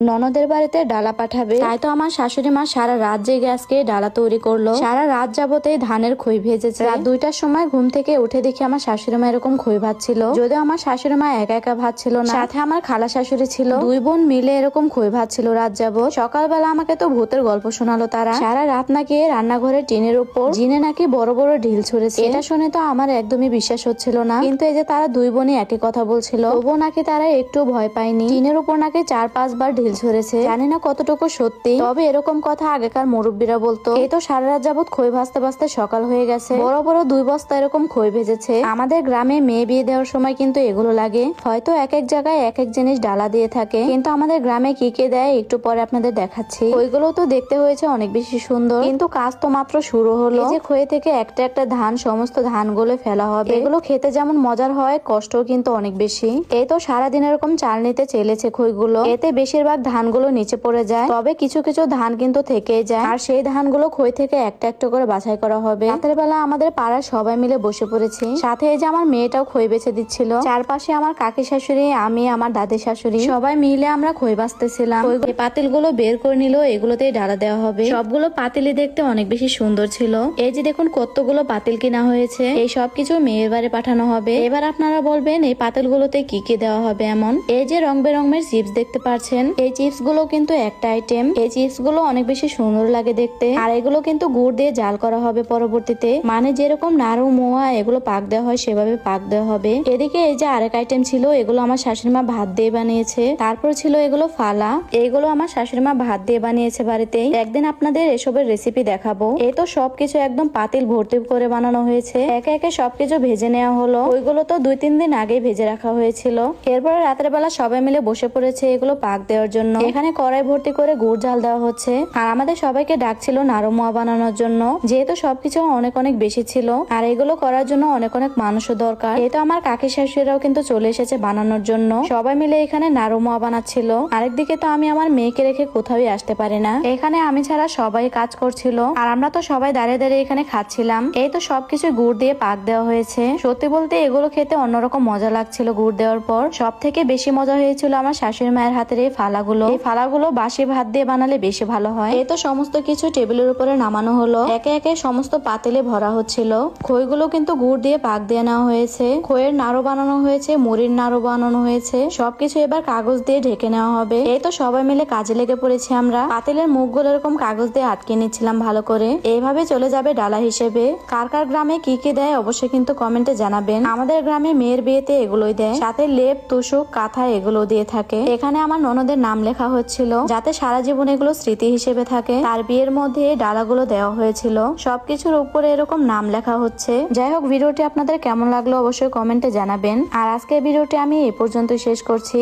ননদের বাড়িতে ডালা পাঠাবে, তাই তো আমার শাশুড়ি মা সারা রাত জেগে আজকে ডালা তৈরি করলো। সারা রাত যাবতে ধানের খই ভেজেছে। রাত 2টার সময় ঘুম থেকে উঠে দেখি আমার শাশুড়ি মা এরকম খই ভাজছিল। যদিও আমার শাশুড়ি মা একা একা ভাজছিল না, সাথে আমার খালা শাশুড়ি ছিল। দুই বোন মিলে এরকম খই ভাজছিল রাত যাবত। সকালবেলা আমাকে তো ভূতের গল্প শোনালো তারা। সারা রাত নাকি রান্নাঘরের টিনের উপর জিনে নাকি বড় বড় ঢিল ছুঁড়েছে। এটা শুনে তো আমার একদমই বিশ্বাস হচ্ছিল না, কিন্তু এই যে তারা দুই বোনই একই কথা বলছিল, তবুও নাকি তারা একটু ভয় পায়নি। টিনের উপর নাকি 4-5 বার ঢিল ছুঁড়েছে। জানি না কতটুকু সত্যি, তবে এরকম কথা আগেকার মুরব্বীরা বলতো। এই তো সারা রাত যাবত খই ভাজতে ভাজতে সকাল হয়ে গেছে। বড় বড় 2 বস্তা এরকম খই ভেজেছে। আমাদের গ্রামে মেয়ে বিয়ে দেওয়ার সময় কিন্তু এগুলো লাগে। হয়তো এক এক জায়গায় এক এক জিনিস ডালা দিয়ে থাকে, কিন্তু আমাদের গ্রামে কি কে দেয় একটু পরে আপনাদের দেখাচ্ছি। খইগুলো তো দেখতে হয়েছে অনেক বেশি সুন্দর, কিন্তু কাজ তো মাত্র শুরু হলো। এই যে খই থেকে একটা একটা ধান, সমস্ত ধানগুলো ফেলা হবে। এগুলো খেতে যেমন মজার হয়, কষ্টও কিন্তু অনেক বেশি। এই তো সারাদিন এরকম চাল নিতে চেলেছে খইগুলো। এতে বেশিরভাগ ধানগুলো নিচে পড়ে যায়, তবে কিছু কিছু ধান কিন্তু থেকে যায়। আর সেই ধানগুলো খই থেকে একটা একটা করে বাছাই করা হবে। রাতের বেলা আমাদের পাড়ার সবাই মিলে বসে পড়েছি। সাথে এই যে আমার মেয়েটাও খই বেছে দিচ্ছিল। চারপাশে আমার কাকি শাশুড়ি, আমি, আমার দাদি শাশুড়ি সবাই মিলে আমরা খই বাছতেছিলাম। ওই পাতিলগুলো বের করে নিল, এগুলোতেই ডালা দেওয়া হবে। সবগুলো পাতিলই দেখতে অনেক বেশি সুন্দর ছিল। এই যে দেখুন কতগুলো পাতিল কিনা হয়েছে। এই সবকিছু মেয়ের বাড়ি পাঠানো হবে। এবার আপনারা বলবেন এই পাতিলগুলোতে কি কি দেওয়া হবে। এমন এই যে রং বেরঙের চিপস দেখতে পাচ্ছেন, এই চিপস গুলো কিন্তু একটা আইটেম। এই চিপস গুলো অনেক বেশি সুন্দর লাগে দেখতে। আর এগুলো কিন্তু গুড় দিয়ে জাল করা হবে পরবর্তীতে, মানে যেরকম নাড়ু মোয়া এগুলো পাক দেওয়া হয় সেভাবে পাক দেওয়া হবে। এদিকে এই যে আরেক আইটেম ছিল, এগুলো আমার শাশুড়ি মা ভাত দিয়ে বানিয়েছে। তারপর ছিল এগুলো ফালা, এইগুলো আমার শাশুড়ি মা ভাত দিয়ে বানিয়েছে বাড়িতে। একদিন আপনাদের এসবের রেসিপি দেখাবো। এই তো সবকিছু একদম পাতিল ভর্তি করে বানানো হয়েছে। একে একে সবকিছু ভেজে নেওয়া হলো। ওইগুলো তো 2-3 দিন আগে ভেজে রাখা হয়েছিল। এরপরে রাতের বেলা সবাই মিলে বসে পড়েছে এগুলো পাক দেওয়ার জন্য। এখানে কড়াই ভর্তি করে গুড় জাল দেওয়া হচ্ছে। আর আমাদের সবাইকে ডাকছিল নাড়ু মোয়া বানানোর জন্য, যেহেতু সবকিছু অনেক অনেক বেশি ছিল। আর এগুলো করার জন্য অনেক অনেক মানুষও দরকার। এই তো আমার কাকি শাশুড়িরাও কিন্তু চলে এসেছে বানানোর জন্য। সবাই মিলে এখানে নাড়ু মোয়া বানাচ্ছিল। আরেকদিকে তো আমি আমার মেয়েকে রেখে কোথাও আসতে পারি না। এখানে আমি ছাড়া সবাই কাজ করছিল, আর আমরা তো সবাই দাঁড়িয়ে দাঁড়িয়ে এখানে খাচ্ছিলাম। এই তো সবকিছু গুড় দিয়ে পাক দেওয়া হয়েছে। সত্যি বলতে এগুলো খেতে অন্যরকম মজা লাগছিল। গুড় দেওয়ার পর সব থেকে বেশি মজা হয়েছিল আমার শাশুড়ি মায়ের হাতের এই ফালাগুলো। এই ফালাগুলো বাসি ভাত দিয়ে বানালে বেশি ভালো হয়। এই তো সমস্ত কিছু টেবিলের উপরে নামানো হলো। একে একে সমস্ত পাতিলে ভরা হচ্ছিল। খইগুলো কিন্তু গুড় দিয়ে পাক দিয়ে নেওয়া হয়েছে। খইয়ের নাড়ু বানানো হয়েছে, মুড়ির নাড়ু বানানো হয়েছে। সবকিছু এবার কাগজ দিয়ে ঢেকে নেওয়া হবে। এই তো সবাই মিলে কাজে লেগে পড়েছি আমরা। পাতিলের মুখগুলো এরকম কাগজ দিয়ে আটকে নিচ্ছিলাম ভালো করে। এইভাবে চলে যাবে ডালা হিসেবে। কার কার গ্রামে কি কি দেয় অবশ্যই কিন্তু কমেন্টে জানাবেন। আমাদের গ্রামে মেয়ের বিয়েতে এগুলোই দেয়, সাথে লেপ, তুষক, কাঁথা এগুলো দিয়ে থাকে। এখানে আমার ননদের নাম লেখা হচ্ছিল, যাতে সারা জীবন এগুলো স্মৃতি হিসেবে থাকে। তার বিয়ের মধ্যে এই ডালাগুলো দেওয়া হয়েছিল। সবকিছুর উপরে এরকম নাম লেখা হচ্ছে। যাই হোক, ভিডিওটি আপনাদের কেমন লাগলো অবশ্যই কমেন্টে জানাবেন। আর আজকের ভিডিওটি আমি এই পর্যন্তই শেষ করছি।